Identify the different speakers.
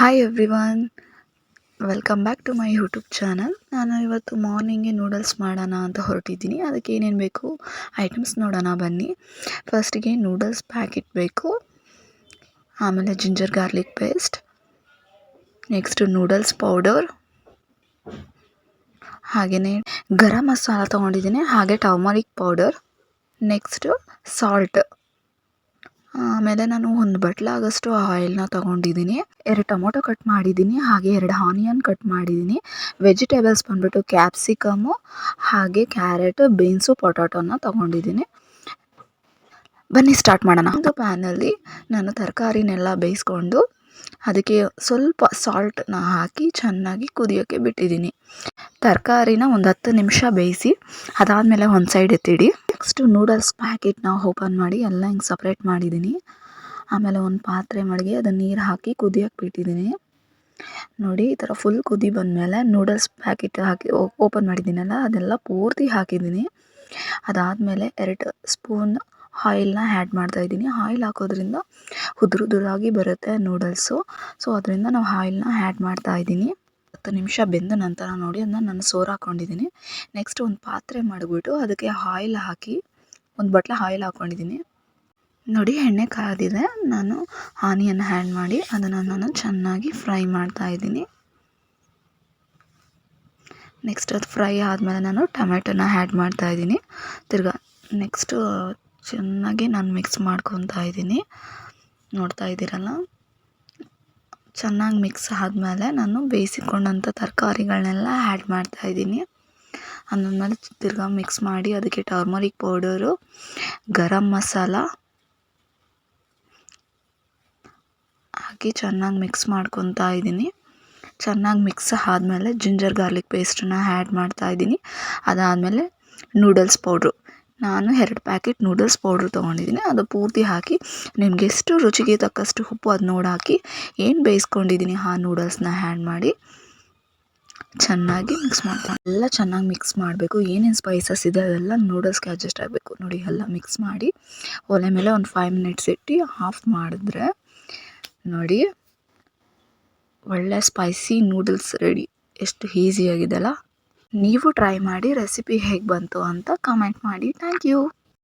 Speaker 1: Hi everyone, welcome back to my YouTube channel. ನಾನು ಇವತ್ತು ಮಾರ್ನಿಂಗ್ಗೆ noodles ಮಾಡೋಣ ಅಂತ ಹೊರಟಿದ್ದೀನಿ. ಅದಕ್ಕೆ ಏನೇನು ಬೇಕು ಐಟಮ್ಸ್ ನೋಡೋಣ ಬನ್ನಿ. ಫಸ್ಟಿಗೆ ನೂಡಲ್ಸ್ ಪ್ಯಾಕೆಟ್ ಬೇಕು, ಆಮೇಲೆ ginger garlic paste, next noodles powder, ಹಾಗೆಯೇ ಗರಂ ಮಸಾಲ ತೊಗೊಂಡಿದ್ದೀನಿ, ಹಾಗೆ ಟರ್ಮರಿಕ್ ಪೌಡರ್, ನೆಕ್ಸ್ಟು ಸಾಲ್ಟ್. ಆಮೇಲೆ ನಾನು ಒಂದು ಬಟ್ಲಾಗಷ್ಟು ಆಯಿಲ್ನ ತೊಗೊಂಡಿದ್ದೀನಿ. 2 ಟೊಮೊಟೊ ಕಟ್ ಮಾಡಿದ್ದೀನಿ, ಹಾಗೆ 2 ಆನಿಯನ್ ಕಟ್ ಮಾಡಿದ್ದೀನಿ. ವೆಜಿಟೇಬಲ್ಸ್ ಬಂದ್ಬಿಟ್ಟು ಕ್ಯಾಪ್ಸಿಕಮು, ಹಾಗೆ ಕ್ಯಾರೆಟ್, ಬೀನ್ಸು, ಪೊಟ್ಯಾಟೋನ ತೊಗೊಂಡಿದ್ದೀನಿ. ಬನ್ನಿ ಸ್ಟಾರ್ಟ್ ಮಾಡೋಣ. ಒಂದು ಪ್ಯಾನಲ್ಲಿ ನಾನು ತರಕಾರಿನೆಲ್ಲ ಬೇಯಿಸ್ಕೊಂಡು ಅದಕ್ಕೆ ಸ್ವಲ್ಪ ಸಾಲ್ಟನ್ನ ಹಾಕಿ ಚೆನ್ನಾಗಿ ಕುದಿಯೋಕ್ಕೆ ಬಿಟ್ಟಿದ್ದೀನಿ. ತರಕಾರಿನ ಒಂದು 10 ನಿಮಿಷ ಬೇಯಿಸಿ ಅದಾದಮೇಲೆ ಒಂದು ಸೈಡ್ ಎತ್ತಿಡಿ. ನೆಕ್ಸ್ಟು ನೂಡಲ್ಸ್ ಪ್ಯಾಕೆಟ್ನ ಓಪನ್ ಮಾಡಿ ಎಲ್ಲ ಹಿಂಗೆ ಸಪ್ರೇಟ್ ಮಾಡಿದ್ದೀನಿ. ಆಮೇಲೆ ಒಂದು ಪಾತ್ರೆ ಮಡಗಿ ಅದನ್ನು ನೀರು ಹಾಕಿ ಕುದಿಯೋಕ್ಕೆ ಬಿಟ್ಟಿದ್ದೀನಿ. ನೋಡಿ, ಈ ಥರ ಫುಲ್ ಕುದಿ ಬಂದಮೇಲೆ ನೂಡಲ್ಸ್ ಪ್ಯಾಕೆಟ್ ಹಾಕಿ ಓಪನ್ ಮಾಡಿದ್ದೀನಲ್ಲ ಅದೆಲ್ಲ ಪೂರ್ತಿ ಹಾಕಿದ್ದೀನಿ. ಅದಾದಮೇಲೆ 2 ಸ್ಪೂನ್ ಆಯಿಲ್ನ ಆ್ಯಡ್ ಮಾಡ್ತಾಯಿದ್ದೀನಿ. ಆಯಿಲ್ ಹಾಕೋದ್ರಿಂದ ಉದುರಾಗಿ ಬರುತ್ತೆ ನೂಡಲ್ಸು. ಸೊ ಅದರಿಂದ ನಾವು ಆಯಿಲ್ನ ಆ್ಯಡ್ ಮಾಡ್ತಾಯಿದ್ದೀನಿ. 10 ನಿಮಿಷ ಬೆಂದ ನಂತರ ನೋಡಿ ಅದನ್ನ ನಾನು ಸೋರು ಹಾಕ್ಕೊಂಡಿದ್ದೀನಿ. ನೆಕ್ಸ್ಟ್ ಒಂದು ಪಾತ್ರೆ ಮಾಡಿಬಿಟ್ಟು ಅದಕ್ಕೆ ಆಯಿಲ್ ಹಾಕಿ ಒಂದು ಬಟ್ಲ ಆಯಿಲ್ ಹಾಕ್ಕೊಂಡಿದ್ದೀನಿ. ನೋಡಿ, ಎಣ್ಣೆ ಕಾದಿದೆ. ನಾನು ಆನಿಯನ್ ಆ್ಯಡ್ ಮಾಡಿ ಅದನ್ನು ನಾನು ಚೆನ್ನಾಗಿ ಫ್ರೈ ಮಾಡ್ತಾಯಿದ್ದೀನಿ. ನೆಕ್ಸ್ಟ್ ಅದು ಫ್ರೈ ಆದಮೇಲೆ ನಾನು ಟೊಮೆಟೊನ ಆ್ಯಡ್ ಮಾಡ್ತಾಯಿದ್ದೀನಿ. ತಿರ್ಗಾ ನೆಕ್ಸ್ಟು ಚೆನ್ನಾಗಿ ನಾನು ಮಿಕ್ಸ್ ಮಾಡ್ಕೊತಾ ಇದ್ದೀನಿ. ನೋಡ್ತಾ ಇದ್ದೀರಲ್ಲ, ಚೆನ್ನಾಗಿ ಮಿಕ್ಸ್ ಆದಮೇಲೆ ನಾನು ಬೇಯಿಸಿಕೊಂಡಂಥ ತರಕಾರಿಗಳನ್ನೆಲ್ಲ ಆ್ಯಡ್ ಮಾಡ್ತಾಯಿದ್ದೀನಿ. ಅದಾದಮೇಲೆ ತಿರ್ಗಾ ಮಿಕ್ಸ್ ಮಾಡಿ ಅದಕ್ಕೆ ಟರ್ಮರಿಕ್ ಪೌಡರು, ಗರಂ ಮಸಾಲ ಹಾಕಿ ಚೆನ್ನಾಗಿ ಮಿಕ್ಸ್ ಮಾಡ್ಕೊತಾ ಇದ್ದೀನಿ. ಚೆನ್ನಾಗಿ ಮಿಕ್ಸ್ ಆದಮೇಲೆ ಜಿಂಜರ್ ಗಾರ್ಲಿಕ್ ಪೇಸ್ಟನ್ನ ಆ್ಯಡ್ ಮಾಡ್ತಾಯಿದ್ದೀನಿ. ಅದಾದಮೇಲೆ ನೂಡಲ್ಸ್ ಪೌಡ್ರು, ನಾನು 2 ಪ್ಯಾಕೆಟ್ ನೂಡಲ್ಸ್ ಪೌಡ್ರ್ ತೊಗೊಂಡಿದ್ದೀನಿ. ಅದು ಪೂರ್ತಿ ಹಾಕಿ ನಿಮಗೆ ಎಷ್ಟು ರುಚಿಗೆ ತಕ್ಕಷ್ಟು ಉಪ್ಪು ಅದು ನೋಡಿ ಹಾಕಿ ಏನು ಬೇಯಿಸ್ಕೊಂಡಿದ್ದೀನಿ ಆ ನೂಡಲ್ಸ್ನ ಆ್ಯಡ್ ಮಾಡಿ ಚೆನ್ನಾಗಿ ಮಿಕ್ಸ್ ಮಾಡ್ತೀನಿ. ಎಲ್ಲ ಚೆನ್ನಾಗಿ ಮಿಕ್ಸ್ ಮಾಡಬೇಕು. ಏನೇನು ಸ್ಪೈಸಸ್ ಇದೆ ಅದೆಲ್ಲ ನೂಡಲ್ಸ್ಗೆ ಅಡ್ಜಸ್ಟ್ ಆಗಬೇಕು. ನೋಡಿ, ಎಲ್ಲ ಮಿಕ್ಸ್ ಮಾಡಿ ಒಲೆ ಮೇಲೆ ಒಂದು 5 ಮಿನಿಟ್ಸ್ ಇಟ್ಟು ಆಫ್ ಮಾಡಿದ್ರೆ ನೋಡಿ ಒಳ್ಳೆ ಸ್ಪೈಸಿ ನೂಡಲ್ಸ್ ರೆಡಿ. ಎಷ್ಟು ಈಸಿಯಾಗಿದೆಲ್ಲ. ನೀವು ಟ್ರೈ ಮಾಡಿ ರೆಸಿಪಿ ಹೇಗೆ ಬಂತು ಅಂತ ಕಮೆಂಟ್ ಮಾಡಿ. Thank you.